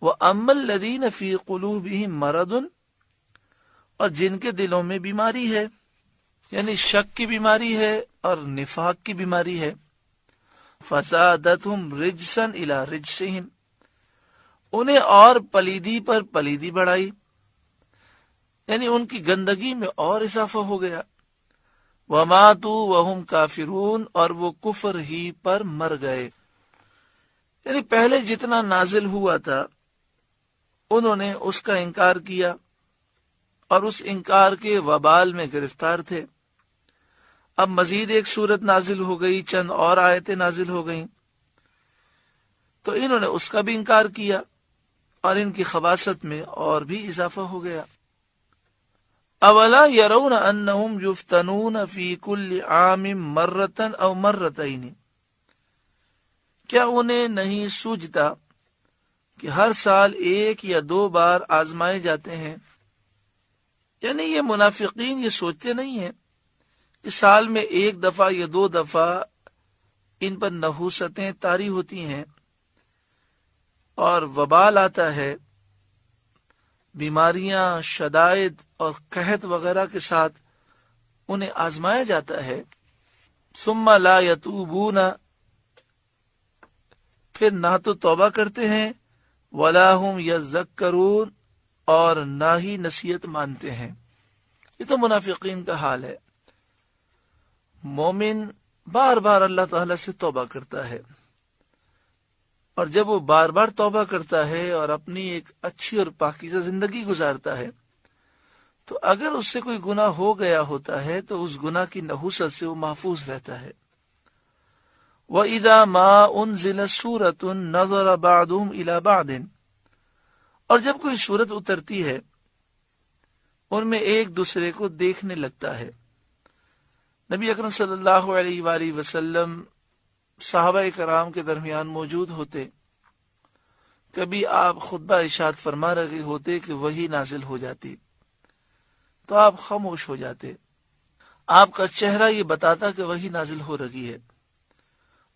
وَأَمَّا الَّذِينَ فِي قُلُوبِهِم مَرَضٌ، اور جن کے دلوں میں بیماری ہے، یعنی شک کی بیماری ہے اور نفاق کی بیماری ہے، فَزَادَتْهُمْ رِجْسًا إِلَىٰ رِجْسِهِمْ، انہیں اور پلیدی پر پلیدی بڑھائی، یعنی ان کی گندگی میں اور اضافہ ہو گیا۔ وَمَاتُوا وَهُمْ كَافِرُونَ، اور وہ کفر ہی پر مر گئے، یعنی پہلے جتنا نازل ہوا تھا انہوں نے اس کا انکار کیا اور اس انکار کے وبال میں گرفتار تھے۔ اب مزید ایک سورت نازل ہو گئی، چند اور آیتیں نازل ہو گئیں، تو انہوں نے اس کا بھی انکار کیا اور ان کی خباثت میں اور بھی اضافہ ہو گیا۔ اولا یرون انہم یفتنون فی کل عام مرتن او مرتین، کیا انہیں نہیں سوجھتا کہ ہر سال ایک یا دو بار آزمائے جاتے ہیں؟ یعنی یہ منافقین یہ سوچتے نہیں ہیں کہ سال میں ایک دفعہ یا دو دفعہ ان پر نحوستیں طاری ہوتی ہیں اور وبال آتا ہے، بیماریاں، شدائد اور قحط وغیرہ کے ساتھ انہیں آزمایا جاتا ہے۔ ثم لا یتوبون، پھر نہ تو توبہ کرتے ہیں، ولا ہم یذکرون، اور نہ ہی نصیحت مانتے ہیں۔ یہ تو منافقین کا حال ہے۔ مومن بار بار اللہ تعالی سے توبہ کرتا ہے، اور جب وہ بار بار توبہ کرتا ہے اور اپنی ایک اچھی اور پاکیزہ زندگی گزارتا ہے، تو اگر اس سے کوئی گناہ ہو گیا ہوتا ہے تو اس گناہ کی نحوست سے وہ محفوظ رہتا ہے۔ وَإِذَا مَا أُنزِلَ سُورَةٌ نَظَرَ بَعْضُهُمْ إِلَى بَعْضٍ، اور جب کوئی سورت اترتی ہے ان میں ایک دوسرے کو دیکھنے لگتا ہے۔ نبی اکرم صلی اللہ علیہ وآلہ وسلم صحابہ کرام کے درمیان موجود ہوتے، کبھی آپ خطبہ ارشاد فرما رہے ہوتے کہ وحی نازل ہو جاتی تو آپ خاموش ہو جاتے، آپ کا چہرہ یہ بتاتا کہ وحی نازل ہو رہی ہے،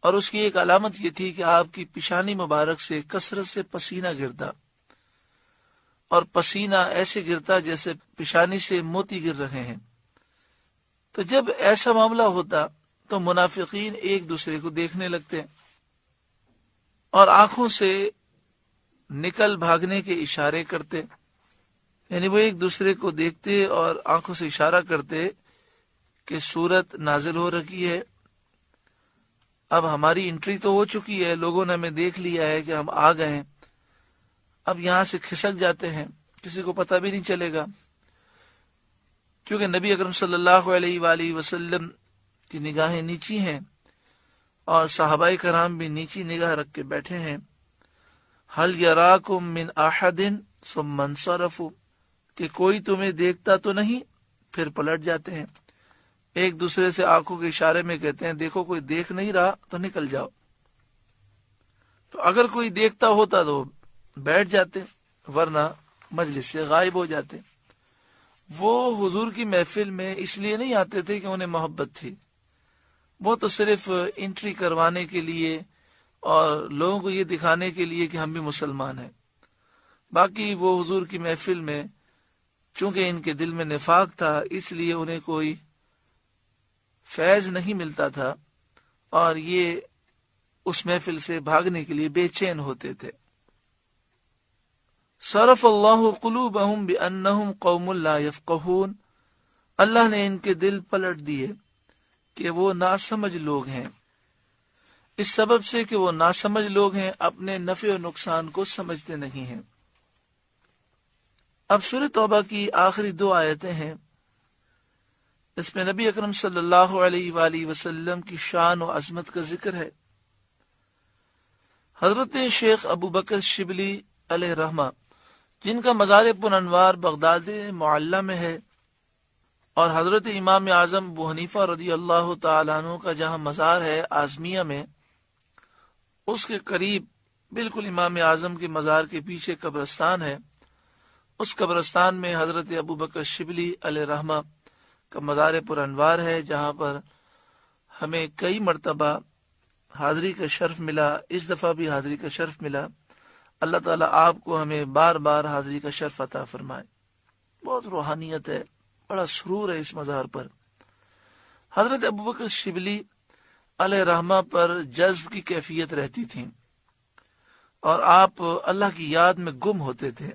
اور اس کی ایک علامت یہ تھی کہ آپ کی پیشانی مبارک سے کثرت سے پسینہ گرتا، اور پسینہ ایسے گرتا جیسے پیشانی سے موتی گر رہے ہیں۔ تو جب ایسا معاملہ ہوتا تو منافقین ایک دوسرے کو دیکھنے لگتے اور آنکھوں سے نکل بھاگنے کے اشارے کرتے، یعنی وہ ایک دوسرے کو دیکھتے اور آنکھوں سے اشارہ کرتے کہ سورت نازل ہو رہی ہے، اب ہماری انٹری تو ہو چکی ہے، لوگوں نے ہمیں دیکھ لیا ہے کہ ہم آ گئے ہیں، اب یہاں سے کھسک جاتے ہیں، کسی کو پتہ بھی نہیں چلے گا، کیونکہ نبی اکرم صلی اللہ علیہ وآلہ وسلم کی نگاہیں نیچی ہیں اور صحابہ کرام بھی نیچی نگاہ رکھ کے بیٹھے ہیں۔ هل یراکم من احد ثم انصرفوا، کہ کوئی تمہیں دیکھتا تو نہیں، پھر پلٹ جاتے ہیں، ایک دوسرے سے آنکھوں کے اشارے میں کہتے ہیں دیکھو کوئی دیکھ نہیں رہا تو نکل جاؤ۔ تو اگر کوئی دیکھتا ہوتا تو بیٹھ جاتے، ورنہ مجلس سے غائب ہو جاتے۔ وہ حضور کی محفل میں اس لیے نہیں آتے تھے کہ انہیں محبت تھی، وہ تو صرف انٹری کروانے کے لیے اور لوگوں کو یہ دکھانے کے لیے کہ ہم بھی مسلمان ہیں۔ باقی وہ حضور کی محفل میں چونکہ ان کے دل میں نفاق تھا، اس لیے انہیں کوئی فیض نہیں ملتا تھا اور یہ اس محفل سے بھاگنے کے لیے بے چین ہوتے تھے۔ صرف اللہ قلوبہم بانہم قوم لا یفقہون، اللہ نے ان کے دل پلٹ دیے کہ وہ ناسمجھ لوگ ہیں، اس سبب سے کہ وہ ناسمجھ لوگ ہیں، اپنے نفع و نقصان کو سمجھتے نہیں ہیں۔ اب سورہ توبہ کی آخری دو آیتیں ہیں، اس میں نبی اکرم صلی اللہ علیہ وآلہ وسلم کی شان و عظمت کا ذکر ہے۔ حضرت شیخ ابو بکر شبلی علیہ رحمہ، جن کا مزار پرانوار بغداد معلی میں ہے، اور حضرت امام اعظم ابو حنیفہ رضی اللہ تعالیٰ عنہ کا جہاں مزار ہے اعظمیہ میں، اس کے قریب بالکل امام اعظم کے مزار کے پیچھے قبرستان ہے۔ اس قبرستان میں حضرت ابو بکر شبلی علیہ رحمہ کا مزار پرانوار ہے، جہاں پر ہمیں کئی مرتبہ حاضری کا شرف ملا، اس دفعہ بھی حاضری کا شرف ملا۔ اللہ تعالیٰ آپ کو ہمیں بار بار حاضری کا شرف عطا فرمائے۔ بہت روحانیت ہے، بڑا سرور ہے اس مزار پر۔ حضرت ابوبکر شبلی علیہ رحمہ پر جذب کی کیفیت رہتی تھی اور آپ اللہ کی یاد میں گم ہوتے تھے۔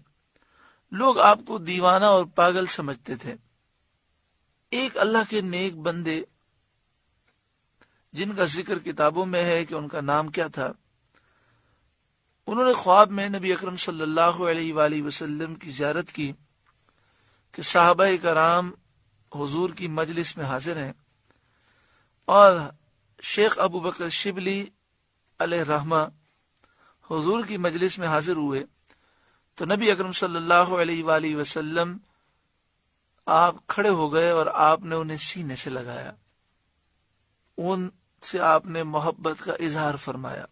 لوگ آپ کو دیوانہ اور پاگل سمجھتے تھے۔ ایک اللہ کے نیک بندے جن کا ذکر کتابوں میں ہے کہ ان کا نام کیا تھا، انہوں نے خواب میں نبی اکرم صلی اللہ علیہ وآلہ وسلم کی زیارت کی کہ صحابہ کرام حضور کی مجلس میں حاضر ہیں اور شیخ ابوبکر شبلی علیہ رحمہ حضور کی مجلس میں حاضر ہوئے تو نبی اکرم صلی اللہ علیہ وآلہ وسلم آپ کھڑے ہو گئے اور آپ نے انہیں سینے سے لگایا، ان سے آپ نے محبت کا اظہار فرمایا۔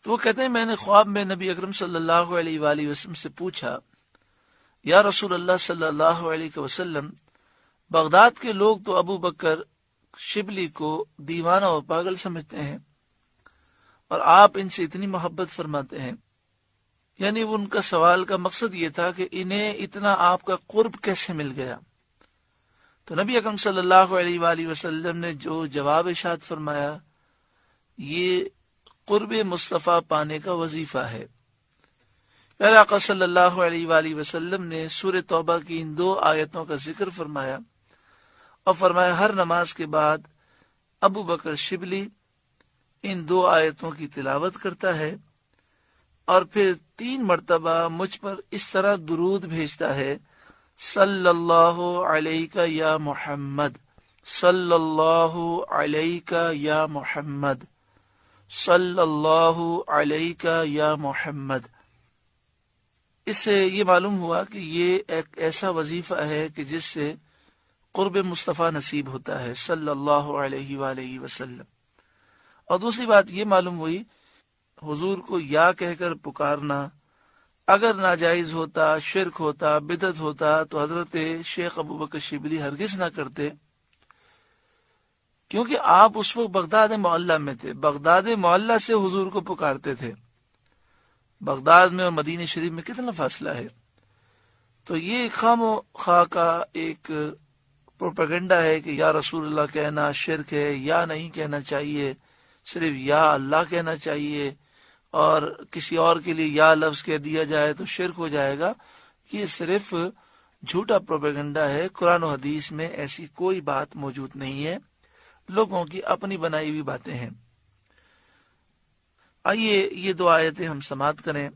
تو وہ کہتے ہیں میں نے خواب میں نبی اکرم صلی اللہ علیہ وآلہ وسلم سے پوچھا، یا رسول اللہ صلی اللہ علیہ وسلم، بغداد کے لوگ تو ابو بکر شبلی کو دیوانہ اور پاگل سمجھتے ہیں اور آپ ان سے اتنی محبت فرماتے ہیں، یعنی ان کا سوال کا مقصد یہ تھا کہ انہیں اتنا آپ کا قرب کیسے مل گیا۔ تو نبی اکرم صلی اللہ علیہ وآلہ وسلم نے جو جواب ارشاد فرمایا، یہ قرب مصطفیٰ پانے کا وظیفہ ہے۔ پیارے آقا صلی اللہ علیہ وآلہ وسلم نے سورہ توبہ کی ان 2 آیتوں کا ذکر فرمایا اور فرمایا ہر نماز کے بعد ابو بکر شبلی ان 2 آیتوں کی تلاوت کرتا ہے اور پھر 3 مرتبہ مجھ پر اس طرح درود بھیجتا ہے، صلی اللہ علیہ یا محمد، صلی اللہ علیہ یا محمد، صلی اللہ علیہ یا محمد۔ اس سے یہ معلوم ہوا کہ یہ ایک ایسا وظیفہ ہے کہ جس سے قرب مصطفیٰ نصیب ہوتا ہے صلی اللہ علیہ وآلہ وسلم۔ اور دوسری بات یہ معلوم ہوئی، حضور کو یا کہہ کر پکارنا اگر ناجائز ہوتا، شرک ہوتا، بدعت ہوتا تو حضرت شیخ ابوبکر شبلی ہرگز نہ کرتے، کیونکہ آپ اس وقت بغداد معلیٰ میں تھے، بغداد معلیٰ سے حضور کو پکارتے تھے۔ بغداد میں اور مدینہ شریف میں کتنا فاصلہ ہے؟ تو یہ خام و خواہ کا ایک پروپیگنڈا ہے کہ یا رسول اللہ کہنا شرک ہے، یا نہیں کہنا چاہیے، صرف یا اللہ کہنا چاہیے، اور کسی اور کے لیے یا لفظ کہہ دیا جائے تو شرک ہو جائے گا۔ یہ صرف جھوٹا پروپیگنڈا ہے، قرآن و حدیث میں ایسی کوئی بات موجود نہیں ہے، لوگوں کی اپنی بنائی ہوئی باتیں ہیں۔ آئیے یہ 2 آیتیں ہم سماعت کریں۔